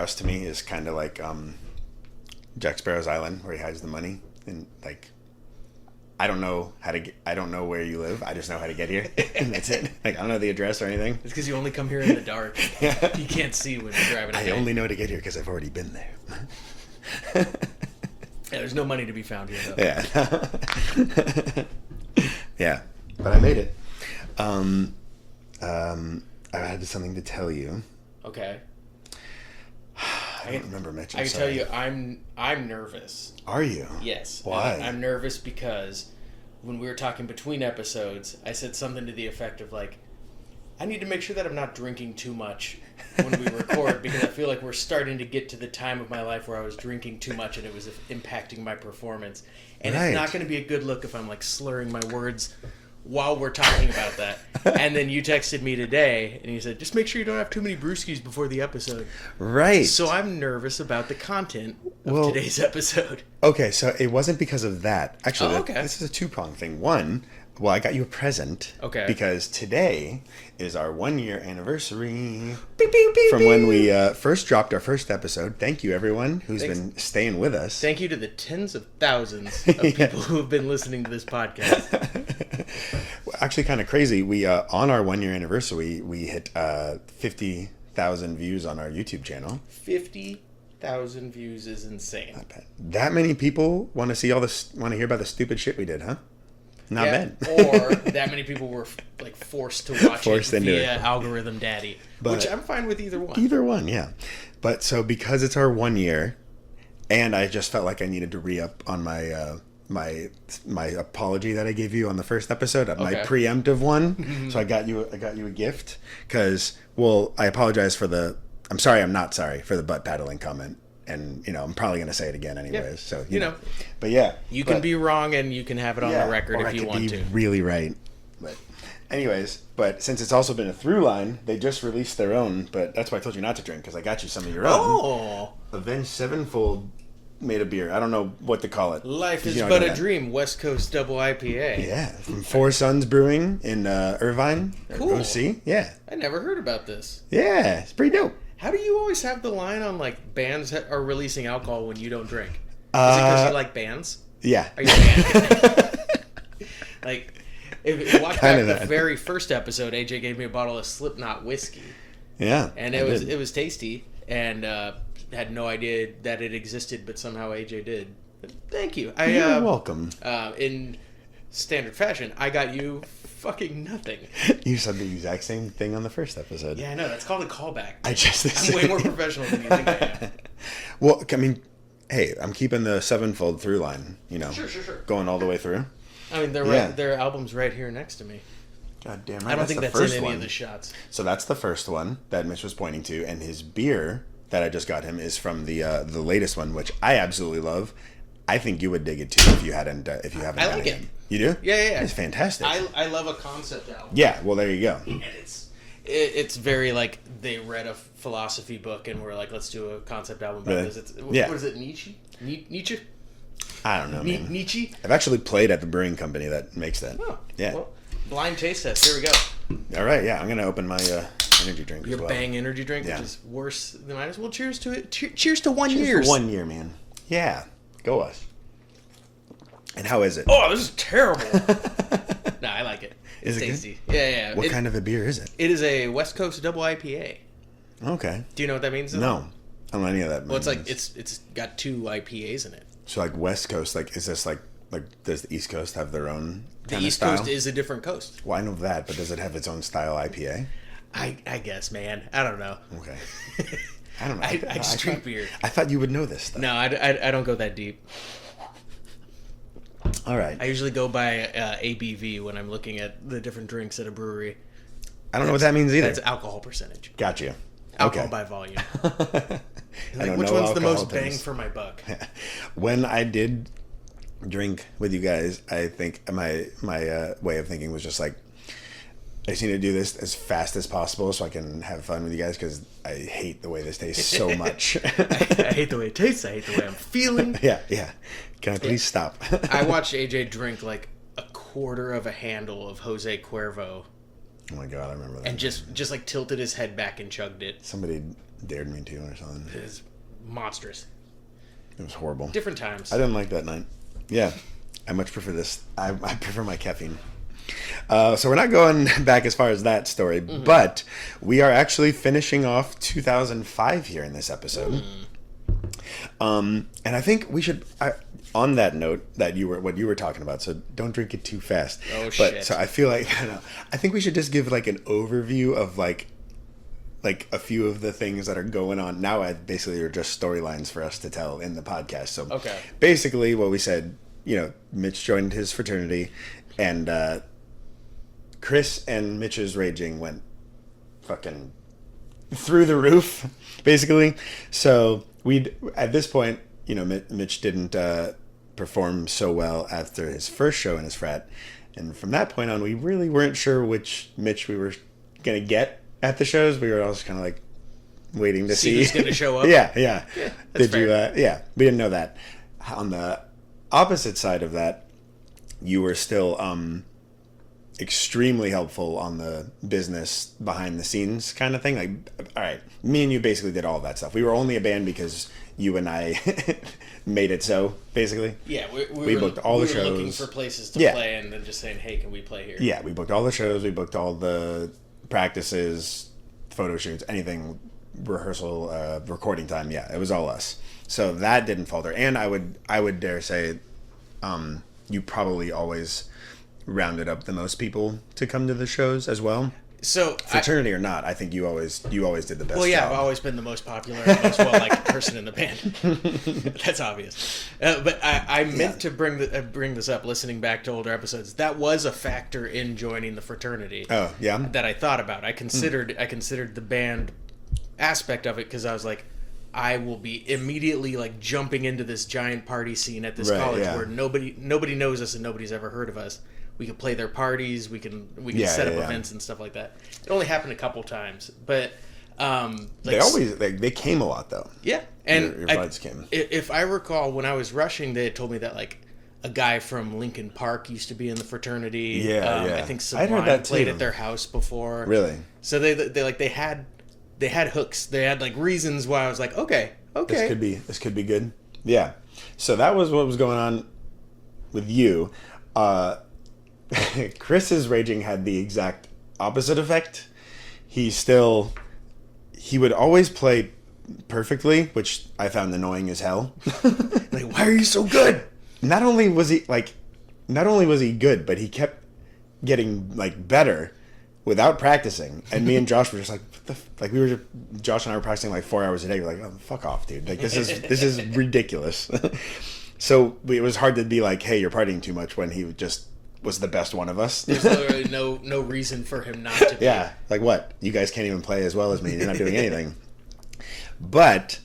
house to me is kind of like Jack Sparrow's island where he hides the money, and like I don't know where you live. I just know how to get here, and that's it. Like I don't know the address or anything. It's because you only come here in the dark. Yeah. You can't see when you're driving. I only know to get here because I've already been there. Yeah, there's no money to be found here, though. Yeah. Yeah, but I made it. I had something to tell you. Okay. I don't remember, Mitch. I can tell you, I'm nervous. Are you? Yes. Why? I'm nervous because when we were talking between episodes, I said something to the effect of like, I need to make sure that I'm not drinking too much when we record because I feel like we're starting to get to the time of my life where I was drinking too much and it was impacting my performance. And It's not going to be a good look if I'm like slurring my words while we're talking about that. And then you texted me today and you said, just make sure you don't have too many brewskis before the episode. Right. So I'm nervous about the content of today's episode. Okay, so it wasn't because of that. Actually, okay. This is a two-pronged thing. One, well, I got you a present. Okay. Because today is our 1-year anniversary Beep, beep, beep, from when we first dropped our first episode. Thank you, everyone who's been staying with us. Thank you to the tens of thousands of people who have been listening to this podcast. Well, actually, kind of crazy. We on our 1-year anniversary, we hit 50,000 views on our YouTube channel. 50,000 views is insane. Not bad. That many people want to see want to hear about the stupid shit we did, huh? Not bad. Or that many people were like forced to watch it via it. Algorithm Daddy, which I'm fine with either one. Either one, yeah. But so because it's our 1 year, and I just felt like I needed to re-up on my my apology that I gave you on the first episode, my preemptive one. So I got you a gift because I apologize for I'm sorry, I'm not sorry for the butt paddling comment. And, I'm probably going to say it again anyways. Yeah. So, you know. But, yeah. You can be wrong and you can have it on the record if you want to. Really right. But anyways, since it's also been a through line, they just released their own. But that's why I told you not to drink, because I got you some of your own. Oh. Avenged Sevenfold made a beer. I don't know what to call it. Life is but a dream. West Coast Double IPA. Yeah. From Four Sons Brewing in Irvine. Cool. OC. Yeah. I never heard about this. Yeah. It's pretty dope. How do you always have the line on, like, bands are releasing alcohol when you don't drink? Is it because you like bands? Yeah. Are you a band? Like, if you watch back the very first episode, AJ gave me a bottle of Slipknot whiskey. Yeah. And it was tasty, and had no idea that it existed, but somehow AJ did. Thank you. You're welcome. In standard fashion, I got you fucking nothing. You said the exact same thing on the first episode. Yeah, I know. That's called a callback. I'm way more professional than you think I am. Well, I mean, hey, I'm keeping the sevenfold through line, Sure. going all the way through. I mean, their album's right here next to me. God damn right. I don't think that's in any of the shots. So that's the first one that Mitch was pointing to, and his beer that I just got him is from the latest one, which I absolutely love. I think you would dig it too if you haven't. I like it. You do? Yeah. It's fantastic. I love a concept album. Yeah. Well, there you go. And it's very like they read a philosophy book and were like, let's do a concept album about this. What is it? Nietzsche? Nietzsche? I don't know. Nietzsche? I've actually played at the brewing company that makes that. Oh. Yeah. Well, blind taste test. Here we go. All right. Yeah. I'm gonna open my energy drink. Your Bang energy drink, which is worse than mine. Well, cheers to it. Cheers to 1 year. Cheers to 1 year, man. Yeah. Go us. And how is it? Oh, this is terrible. Nah, I like it. It's tasty. Good? Yeah. What kind of a beer is it? It is a West Coast Double IPA. Okay. Do you know what that means? No. I don't know any of that. Well, it's like it's got 2 IPAs in it. So like West Coast, like is this like does the East Coast have their own The East Coast is a different coast. Well, I know that, but does it have its own style IPA? I guess, man. I don't know. Okay. I don't know. I just drink beer. I thought you would know this stuff. No, I don't go that deep. All right. I usually go by ABV when I'm looking at the different drinks at a brewery. I don't know what that means either. That's alcohol percentage. Got you. Alcohol by volume. Like, which one's the most bang for my buck? When I did drink with you guys, I think my way of thinking was just like, I just need to do this as fast as possible so I can have fun with you guys because I hate the way this tastes so much. I hate the way it tastes. I hate the way I'm feeling. Yeah. Can I please stop? I watched AJ drink like a quarter of a handle of Jose Cuervo. Oh my God, I remember that. And just like tilted his head back and chugged it. Somebody dared me to or something. It is monstrous. It was horrible. Different times. I didn't like that night. Yeah. I much prefer this. I prefer my caffeine. So we're not going back as far as that story, but we are actually finishing off 2005 here in this episode. And I think we should, on that note, what you were talking about, so don't drink it too fast. Oh, shit. So I feel like, I think we should just give like an overview of like a few of the things that are going on. Now I basically are just storylines for us to tell in the podcast. So basically what we said, Mitch joined his fraternity, and Chris and Mitch's raging went fucking through the roof, basically. So at this point, Mitch didn't perform so well after his first show in his frat, and from that point on, we really weren't sure which Mitch we were gonna get at the shows. We were also kind of like waiting to see who's gonna show up. Yeah. That's fair. We didn't know that. On the opposite side of that, you were still extremely helpful on the business behind the scenes kind of thing. Like, all right, me and you basically did all that stuff. We were only a band because you and I made it so, basically. Yeah, we booked all the shows. We were looking for places to play and then just saying, hey, can we play here? Yeah, we booked all the shows. We booked all the practices, photo shoots, anything, rehearsal, recording time. Yeah, it was all us. So that didn't falter. And I would dare say you probably always rounded up the most people to come to the shows as well. So fraternity or not, I think you always did the best. Well, yeah, job. I've always been the most popular and most well-liked person in the band. That's obvious. But I meant to bring this up. Listening back to older episodes, that was a factor in joining the fraternity. Oh, yeah. That I thought about. I considered the band aspect of it because I was like, I will be immediately like jumping into this giant party scene at this college where nobody knows us and nobody's ever heard of us. We can play their parties. We can set up events and stuff like that. It only happened a couple times, but they came a lot though. Yeah, and your buds came. If I recall, when I was rushing, they had told me that like a guy from Lincoln Park used to be in the fraternity. I think Sublime played at their house before. Really? So they had hooks. They had like reasons why I was like, okay. This could be good. Yeah. So that was what was going on with you. Chris's raging had the exact opposite effect. He would always play perfectly, which I found annoying as hell. Like, why are you so good? Not only was he good, but he kept getting like better without practicing. And me and Josh were just like, Josh and I were practicing like 4 hours a day. We're like, oh, fuck off, dude. Like this is ridiculous. So it was hard to be like, hey, you're partying too much when he just was the best one of us. There's literally no reason for him not to be. Yeah, like what? You guys can't even play as well as me. You're not doing anything. But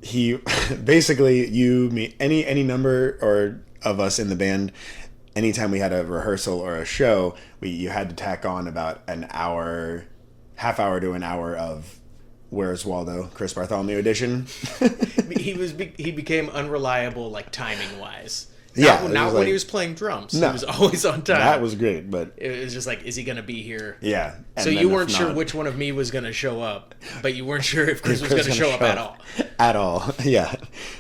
he basically, me, any number or of us in the band, anytime we had a rehearsal or a show, you had to tack on about an hour, half hour to an hour of Where's Waldo, Chris Bartholomew edition. He became unreliable, like timing wise. Not when he was playing drums. No. He was always on time. That was great, but it was just like, is he going to be here? Yeah. So you weren't sure which one of me was going to show up, but you weren't sure if Chris was going to show up at all. At all, yeah.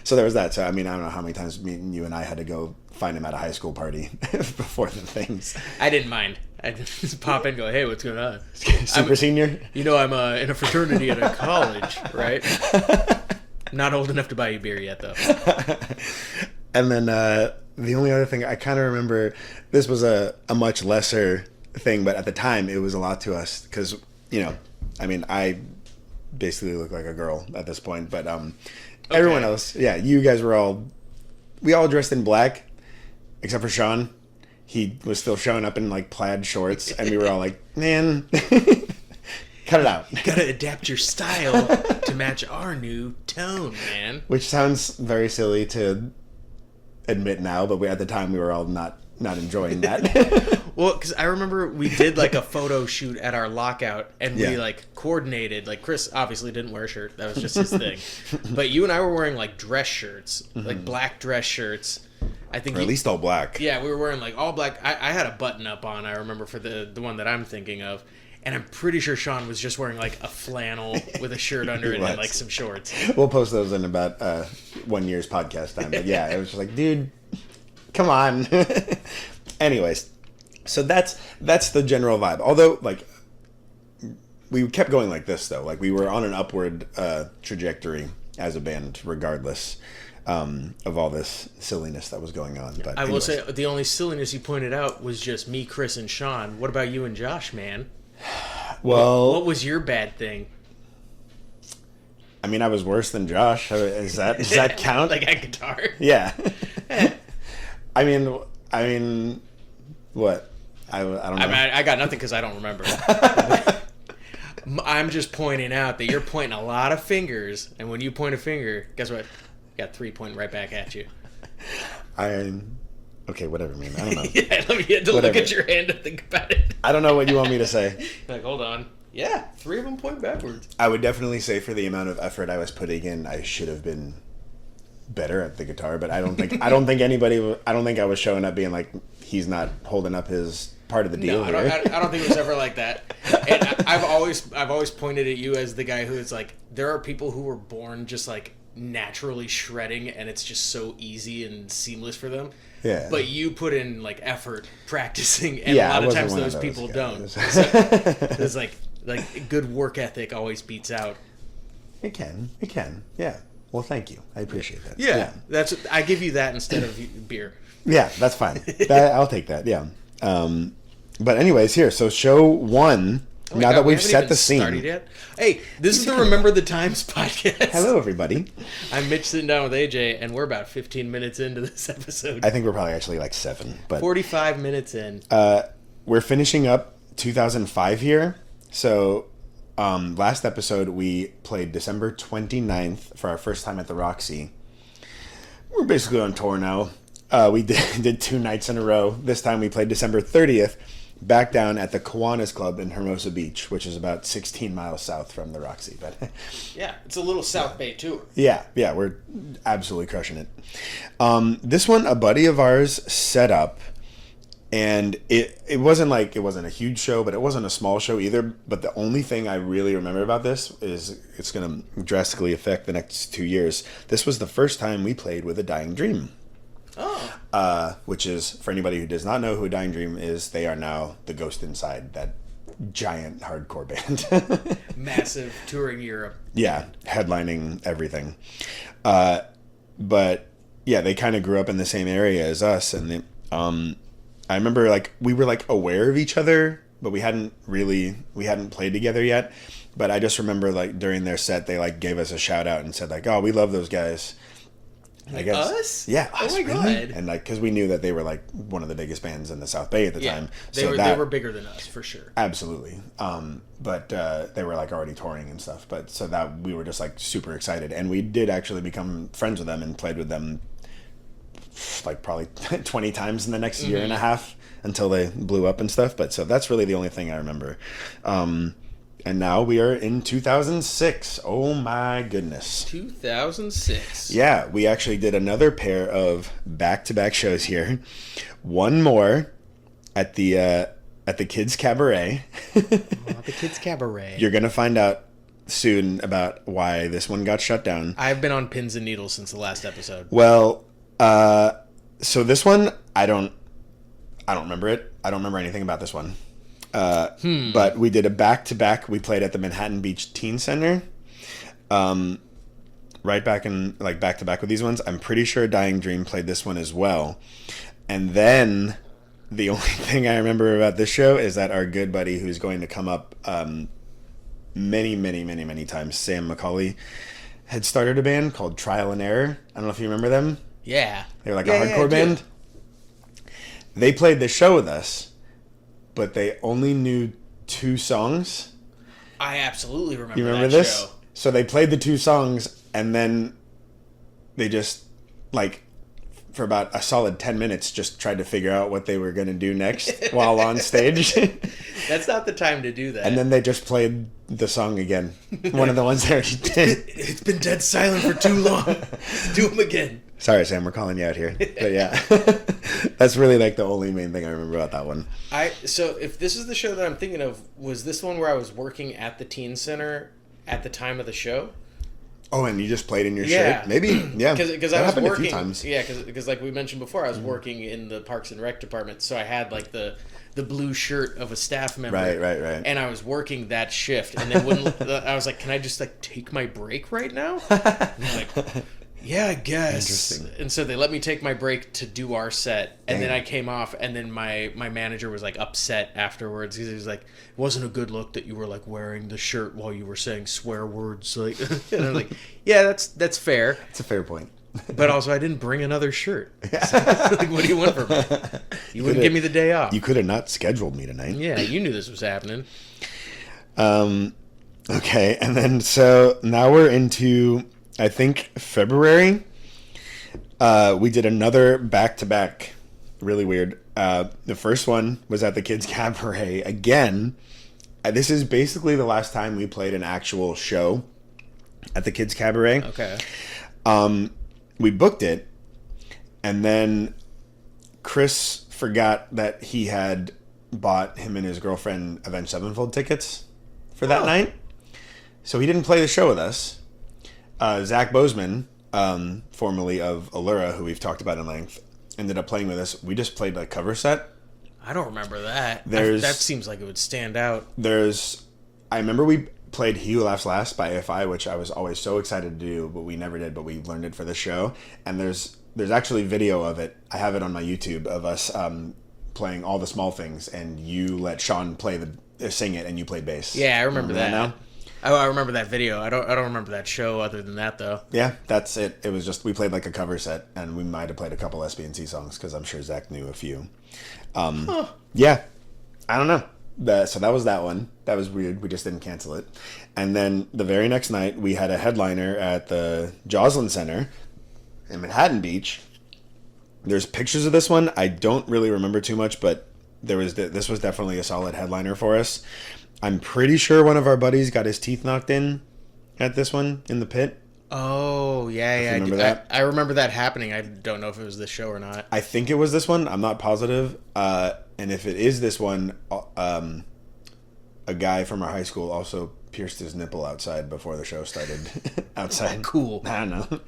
So there was that. So I mean, I don't know how many times you and I had to go find him at a high school party before the things. I didn't mind. I just pop in and go, hey, what's going on? Super senior? I'm in a fraternity at a college, right? Not old enough to buy you beer yet, though. And then the only other thing I kind of remember, this was a much lesser thing, but at the time it was a lot to us because, I basically look like a girl at this point, but everyone else, you guys we all dressed in black, except for Sean. He was still showing up in like plaid shorts, and we were all like, man, cut it out. You gotta adapt your style to match our new tone, man. Which sounds very silly to admit now, but at the time we were all not enjoying that. Well, because I remember we did like a photo shoot at our lockout, and we like coordinated. Like Chris obviously didn't wear a shirt; that was just his thing. But you and I were wearing like dress shirts, like black dress shirts. I think, or at least all black. Yeah, we were wearing like all black. I had a button up on. I remember for the one that I'm thinking of, and I'm pretty sure Sean was just wearing like a flannel with a shirt under it and like some shorts. We'll post those in about 1 year's podcast time. But yeah, it was just like, dude, come on. Anyways, so that's the general vibe. Although, like, we kept going like this, though. Like, we were on an upward trajectory as a band, regardless of all this silliness that was going on. But I will say, the only silliness you pointed out was just me, Chris, and Sean. What about you and Josh, man? Well, what was your bad thing? I mean, I was worse than Josh. Does that count? Like at guitar? Yeah. I mean, what? I don't know. I mean, I got nothing because I don't remember. I'm just pointing out that you're pointing a lot of fingers, and when you point a finger, guess what? You got 3 pointing right back at you. Okay, whatever, man. I don't know. Yeah, let me have to look at your hand and think about it. I don't know what you want me to say. Like, hold on. Yeah, 3 of them point backwards. I would definitely say for the amount of effort I was putting in, I should have been better at the guitar. But I don't think I don't think I was showing up being like, he's not holding up his part of the deal. No, I don't think it was ever like that. And I've always pointed at you as the guy who is like, there are people who were born just like naturally shredding, and it's just so easy and seamless for them. Yeah. But you put in like effort practicing, and a lot of times those people don't. So it's like good work ethic always beats out. It can. Yeah. Well, thank you. I appreciate that. Yeah. I give you that instead of beer. Yeah, that's fine. I'll take that. Yeah. But anyways, here. So show 1. Oh now that we've set the scene. Started yet? Hey, this is the Remember the Times podcast. Hello, everybody. I'm Mitch sitting down with AJ, and we're about 15 minutes into this episode. I think we're probably actually like 7. But 45 minutes in. We're finishing up 2005 here. So last episode, we played December 29th for our first time at the Roxy. We're basically on tour now. We did 2 nights in a row. This time we played December 30th. Back down at the Kiwanis Club in Hermosa Beach, which is about 16 miles south from the Roxy. But yeah, it's a little South Bay tour. Yeah, we're absolutely crushing it. This one, a buddy of ours set up, and it wasn't a huge show, but it wasn't a small show either. But the only thing I really remember about this is it's going to drastically affect the next 2 years. This was the first time we played with A Dying Dream. Oh. Which is, for anybody who does not know who A Dying Dream is, they are now the Ghost Inside, that giant hardcore band. Massive, touring Europe. Yeah, headlining everything. But yeah, they kind of grew up in the same area as us, and I remember like we were like aware of each other, but we hadn't played together yet. But I just remember like during their set, they like gave us a shout out and said like, "Oh, we love those guys." I guess. Us? Yeah. Oh my God. And like, because we knew that they were like one of the biggest bands in the South Bay at the time. They were bigger than us for sure. Absolutely. But they were like already touring and stuff. But so that we were just like super excited, and we did actually become friends with them and played with them like probably 20 times in the next year and a half until they blew up and stuff. But so that's really the only thing I remember. And now we are in 2006. Oh my goodness. 2006. Yeah, we actually did another pair of back-to-back shows here. One more at the Kids Cabaret. The Kids Cabaret. You're going to find out soon about why this one got shut down. I've been on pins and needles since the last episode. Well, so this one I don't remember it. I don't remember anything about this one. But we did a back-to-back. We played at the Manhattan Beach Teen Center. Right back in, like, back-to-back with these ones. I'm pretty sure Dying Dream played this one as well. And then the only thing I remember about this show is that our good buddy who's going to come up many, many, many, many times, Sam McCauley, had started a band called Trial and Error. I don't know if you remember them. Yeah. They were like a hardcore band. They played the show with us, but they only knew 2 songs. I absolutely remember. You remember this? Show. So they played the 2 songs, and then they just, like, for about a solid 10 minutes, just tried to figure out what they were going to do next while on stage. That's not the time to do that. And then they just played the song again. One of the ones they already did. It's been dead silent for too long. Do them again. Sorry, Sam, we're calling you out here. But yeah, that's really like the only main thing I remember about that one. So if this is the show that I'm thinking of, was this one where I was working at the teen center at the time of the show? Oh, and you just played in your shirt? Maybe, yeah. Because I was working. A few times. Yeah, because like we mentioned before, I was working in the Parks and Rec department, so I had like the blue shirt of a staff member. Right. And I was working that shift, and then when I was like, "Can I just like take my break right now?" And they're like, yeah, I guess. Interesting. And so they let me take my break to do our set, and then I came off, and then my manager was like upset afterwards because he was like, "It wasn't a good look that you were like wearing the shirt while you were saying swear words." Like, and I'm like, "Yeah, that's fair. It's a fair point." But also, I didn't bring another shirt. So, like, what do you want from me? You wouldn't give me the day off. You could have not scheduled me tonight. Yeah, you knew this was happening. Okay, and then so now we're into, I think, February. We did another back-to-back. Really weird. The first one was at the Kids Cabaret again. This is basically the last time we played an actual show at the Kids Cabaret. Okay. We booked it, and then Chris forgot that he had bought him and his girlfriend Avenged Sevenfold tickets for that night. So he didn't play the show with us. Zach Bozeman, formerly of Allura, who we've talked about in length, ended up playing with us. We just played a cover set. I don't remember that. That seems like it would stand out. I remember we played He Who Laughs Last by AFI, which I was always so excited to do, but we never did, but we learned it for the show. And there's actually video of it. I have it on my YouTube of us playing All the Small Things, and you let Sean sing it, and you played bass. Yeah, I remember that. Now? I remember that video. I don't remember that show other than that, though. Yeah, that's it. It was just, we played like a cover set, and we might have played a couple SB&C songs, because I'm sure Zach knew a few. Yeah, I don't know. So that was that one. That was weird. We just didn't cancel it. And then the very next night, we had a headliner at the Joslin Center in Manhattan Beach. There's pictures of this one. I don't really remember too much, but this was definitely a solid headliner for us. I'm pretty sure one of our buddies got his teeth knocked in at this one in the pit. Oh, yeah. Remember that? I remember that happening. I don't know if it was this show or not. I think it was this one. I'm not positive. And if it is this one, a guy from our high school also pierced his nipple outside before the show started. Outside. Cool. I don't know.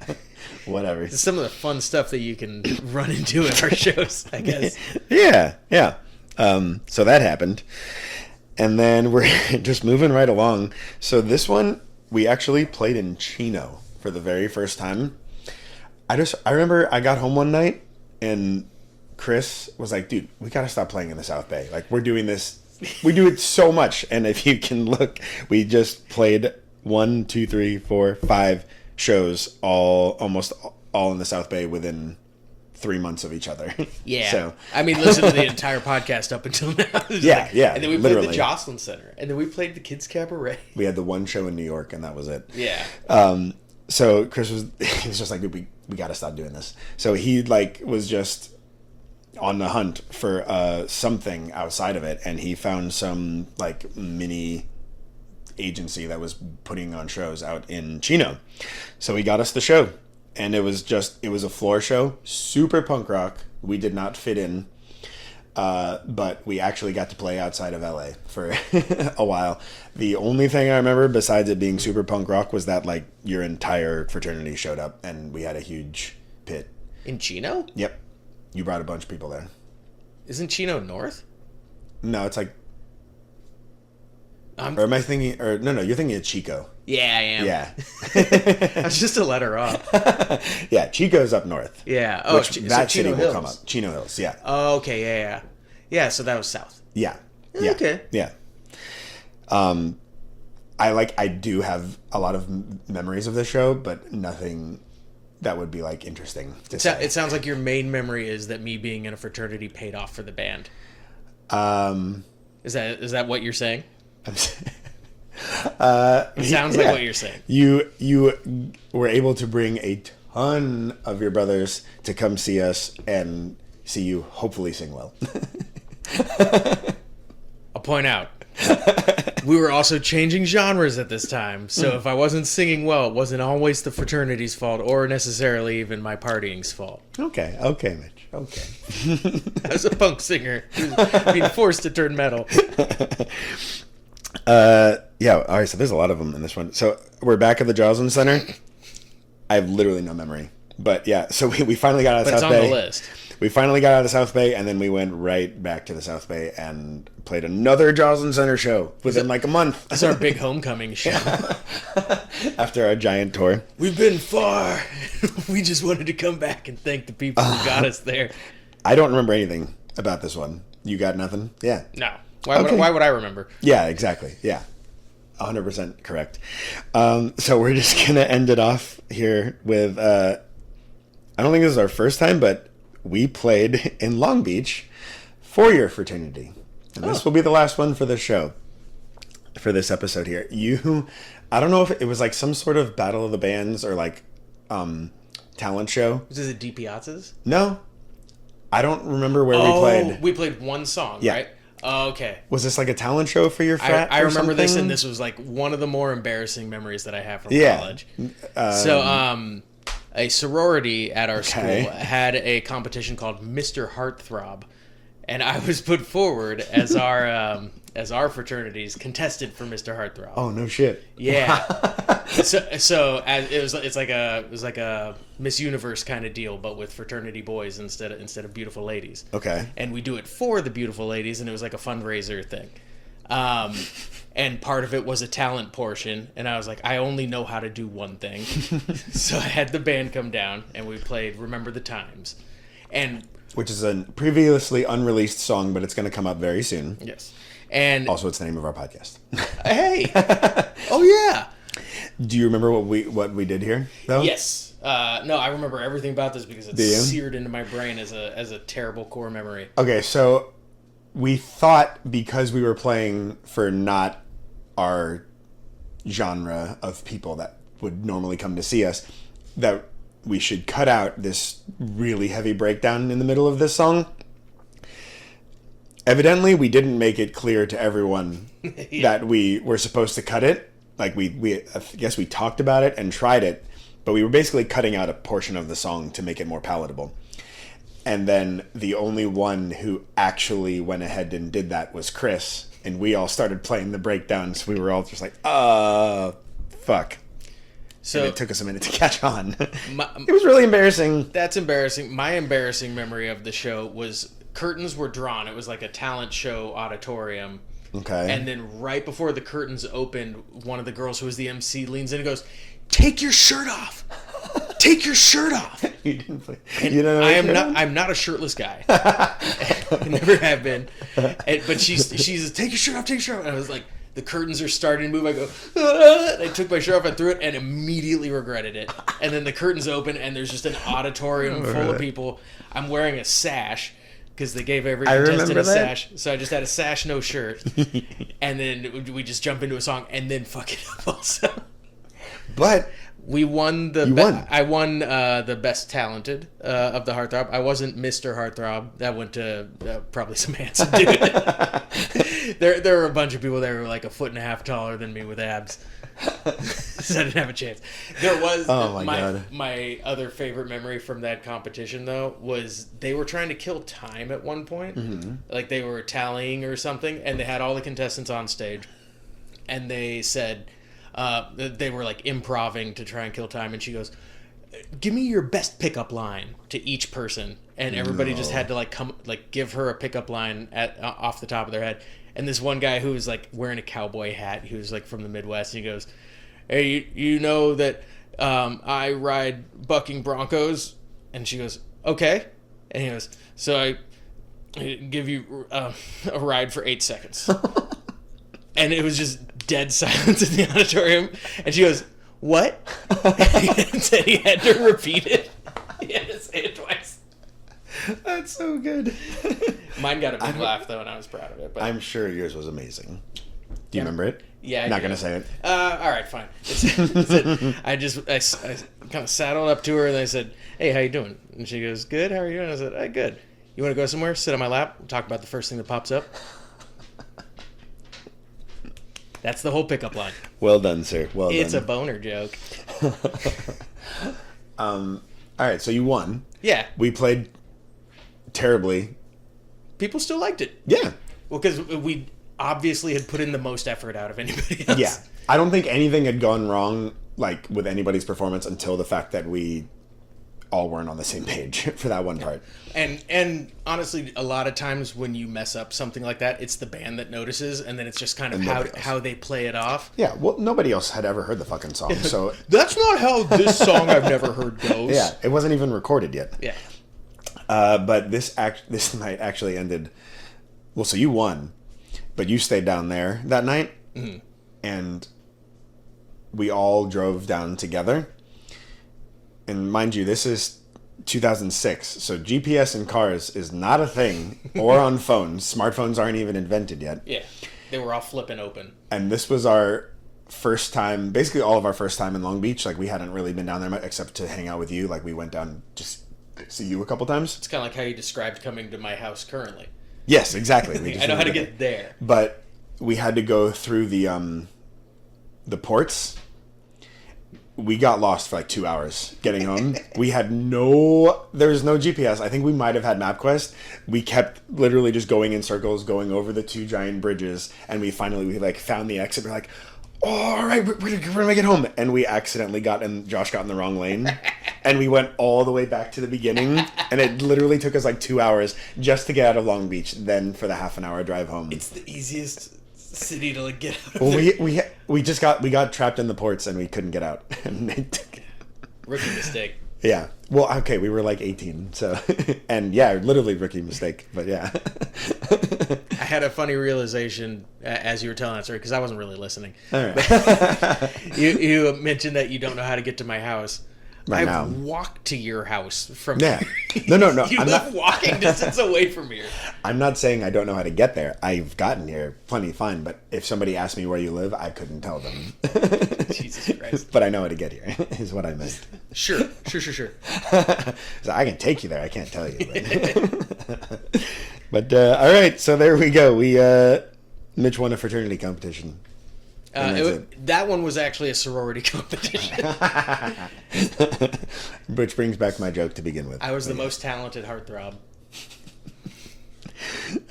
Whatever. It's some of the fun stuff that you can run into at our shows, I guess. Yeah. So that happened. And then we're just moving right along. So this one, we actually played in Chino for the very first time. I remember I got home one night and Chris was like, dude, we got to stop playing in the South Bay. Like, we're doing this. We do it so much. And if you can look, we just played 1, 2, 3, 4, 5 shows almost all in the South Bay within 3 months of each other. Yeah. So I mean, listen to the entire podcast up until now. Yeah. And then we played the Joslin Center. And then we played the Kids Cabaret. We had the one show in New York, and that was it. Yeah. So Chris was just like, dude, we got to stop doing this. So he was just on the hunt for something outside of it, and he found some mini agency that was putting on shows out in Chino. So he got us the show, and it was a floor show, super punk rock. We did not fit in, but we actually got to play outside of LA for a while. The only thing I remember besides it being super punk rock was that your entire fraternity showed up, and we had a huge pit in Chino. Yep. You brought a bunch of people there. Isn't Chino north? No, it's or am I thinking? Or no, you're thinking of Chico. Yeah, I am. Yeah. That's just a letter off. Yeah, Chico's up north. Yeah. Oh, that city will come up. Chino Hills. Yeah. Oh, okay. Yeah. Yeah. So that was south. Yeah. Okay. Yeah. I do have a lot of memories of this show, but nothing that would be interesting to say. It sounds like your main memory is that me being in a fraternity paid off for the band. Is that what you're saying? It sounds like what you're saying. You were able to bring a ton of your brothers to come see us and see you hopefully sing well. I'll point out We were also changing genres at this time, so if I wasn't singing well, it wasn't always the fraternity's fault or necessarily even my partying's fault. Okay, Mitch. Okay. I was a punk singer being forced to turn metal. Yeah, all right, so there's a lot of them in this one. So we're back at the Joslin Center. I have literally no memory. But yeah, so we finally got out of South Bay. But it's on the list. We finally got out of South Bay, and then we went right back to the South Bay and played another Joslin Center show within like a month. That's our big homecoming show. After our giant tour. We've been far. We just wanted to come back and thank the people who got us there. I don't remember anything about this one. You got nothing? Yeah. No. Why would I remember? Yeah, exactly. Yeah. 100% correct. So we're just going to end it off here with... I don't think this is our first time, but we played in Long Beach for your fraternity. And this will be the last one for this show, for this episode here. I don't know if it was like some sort of Battle of the Bands or like talent show. Was it Di Piazza's? No. I don't remember where we played. We played one song, right? Oh, okay. Was this like a talent show for your frat? I remember this, and this was like one of the more embarrassing memories that I have from college. A sorority at our school had a competition called Mr. Heartthrob, and I was put forward as our fraternity's contestant for Mr. Heartthrob. Oh no shit! Yeah. It's like a Miss Universe kind of deal, but with fraternity boys instead of beautiful ladies. Okay. And we do it for the beautiful ladies, and it was like a fundraiser thing. And part of it was a talent portion, and I was like, I only know how to do one thing. So I had the band come down, and we played Remember the Times. Which is a previously unreleased song, but it's going to come up very soon. Yes. And also, it's the name of our podcast. Hey! Oh, yeah! Do you remember what we did here, though? Yes. No, I remember everything about this because it's seared into my brain as a terrible core memory. Okay, so we thought because we were playing for not our genre of people that would normally come to see us, that we should cut out this really heavy breakdown in the middle of this song. Evidently, we didn't make it clear to everyone that we were supposed to cut it. Like, I guess we talked about it and tried it, but we were basically cutting out a portion of the song to make it more palatable. And then the only one who actually went ahead and did that was Chris. And we all started playing the breakdowns. We were all just like, fuck. So and it took us a minute to catch on. It was really embarrassing. That's embarrassing. My embarrassing memory of the show was curtains were drawn. It was like a talent show auditorium. Okay. And then right before the curtains opened, one of the girls who was the MC leans in and goes, "Take your shirt off. Take your shirt off." You didn't play. I'm not a shirtless guy. I never have been. But she's "Take your shirt off, take your shirt off." And I was like, the curtains are starting to move. I go, "Ah!" And I took my shirt off and threw it and immediately regretted it. And then the curtains open and there's just an auditorium full of people. I'm wearing a sash because they gave every contestant a sash. So I just had a sash, no shirt. And then we just jump into a song and then fuck it up also. But we won I won the best talented of the Heartthrob. I wasn't Mr. Heartthrob. That went to probably some handsome dude. There were a bunch of people there who were like a foot and a half taller than me with abs. So I didn't have a chance. There was my other favorite memory from that competition though was they were trying to kill time at one point. Mm-hmm. Like they were tallying or something, and they had all the contestants on stage, and they said. They were like improving to try and kill time, and she goes, "Give me your best pickup line to each person," and everybody just had to give her a pickup line off the top of their head. And this one guy who was like wearing a cowboy hat, he was like from the Midwest, and he goes, "Hey, you know that I ride bucking Broncos?" And she goes, "Okay," and he goes, "So I give you a ride for 8 seconds." And it was just dead silence in the auditorium. And she goes, "What?" And said he had to repeat it. He had to say it twice. That's so good. Mine got a big laugh, though, and I was proud of it. But I'm sure yours was amazing. Do you remember it? Yeah. Not going to say it. All right, fine. I kind of saddled up to her, and I said, "Hey, how you doing?" And she goes, "Good, how are you?" And I said, "Hey, good. You want to go somewhere? Sit on my lap, talk about the first thing that pops up?" That's the whole pickup line. Well done, sir. Well done. It's a boner joke. All right, so you won. Yeah. We played terribly. People still liked it. Yeah. Well, because we obviously had put in the most effort out of anybody else. Yeah. I don't think anything had gone wrong, like, with anybody's performance until the fact that we all weren't on the same page for that one part. And honestly, a lot of times when you mess up something like that, it's the band that notices, and then it's just kind of how they play it off. Yeah, well, nobody else had ever heard the fucking song, so... That's not how this song I've never heard goes. Yeah, it wasn't even recorded yet. Yeah. But this night actually ended... Well, so you won, but you stayed down there that night, and we all drove down together. And mind you, this is 2006, so GPS in cars is not a thing, or on phones. Smartphones aren't even invented yet. Yeah, they were all flipping open. And this was our first time, basically all of our first time in Long Beach. Like, we hadn't really been down there except to hang out with you. Like, we went down just to see you a couple times. It's kind of like how you described coming to my house currently. Yes, exactly. I know how to get there. But we had to go through the ports. We got lost for like 2 hours getting home. We had there was no GPS. I think we might have had MapQuest. We kept literally just going in circles, going over the 2 giant bridges, and we like found the exit. We're like, oh, all right, we're gonna make it home. And we accidentally Josh got in the wrong lane, and we went all the way back to the beginning, and it literally took us like 2 hours just to get out of Long Beach, then for the half an hour drive home. It's the easiest city to get out of. Well, we got trapped in the ports and we couldn't get out. And they took rookie mistake. Yeah. Well, okay, we were like 18, so and yeah, literally rookie mistake. But yeah, I had a funny realization as you were telling that story because I wasn't really listening. All right. You mentioned that you don't know how to get to my house. Right now. I've walked to your house from yeah. here. No. You live walking distance away from here. I'm not saying I don't know how to get there. I've gotten here plenty fine, but if somebody asked me where you live, I couldn't tell them. Jesus Christ. But I know how to get here, is what I meant. Sure. So I can take you there. I can't tell you. But all right, so there we go. Mitch won a fraternity competition. That one was actually a sorority competition. Which brings back my joke to begin with. I was the most talented heartthrob.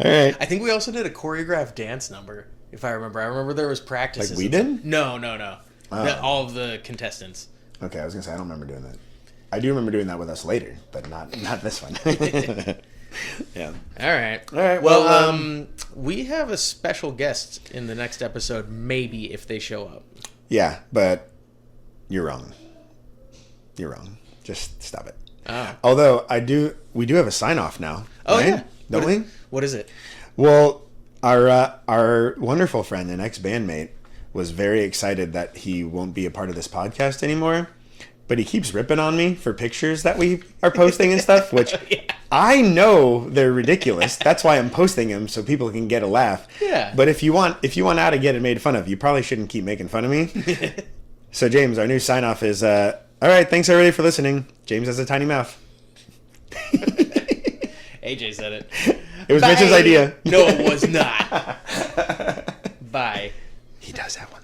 All right. I think we also did a choreographed dance number, if I remember. I remember there was practices. Like we did? No. All of the contestants. Okay, I was going to say, I don't remember doing that. I do remember doing that with us later, but not this one. Yeah. All right. Well, we have a special guest in the next episode, maybe, if they show up. Yeah, but you're wrong. Just stop it. Oh. Although we do have a sign off now. Oh, right? yeah. Don't we? What is it? Well, our wonderful friend and ex-bandmate was very excited that he won't be a part of this podcast anymore. But he keeps ripping on me for pictures that we are posting and stuff, which yeah. I know they're ridiculous. That's why I'm posting them so people can get a laugh. Yeah. But if you want out to get it made fun of, you probably shouldn't keep making fun of me. So James, our new sign off is all right, thanks everybody for listening. James has a tiny mouth. AJ said it. It was Bye. Mitch's idea. No, it was not. Bye. He does have one.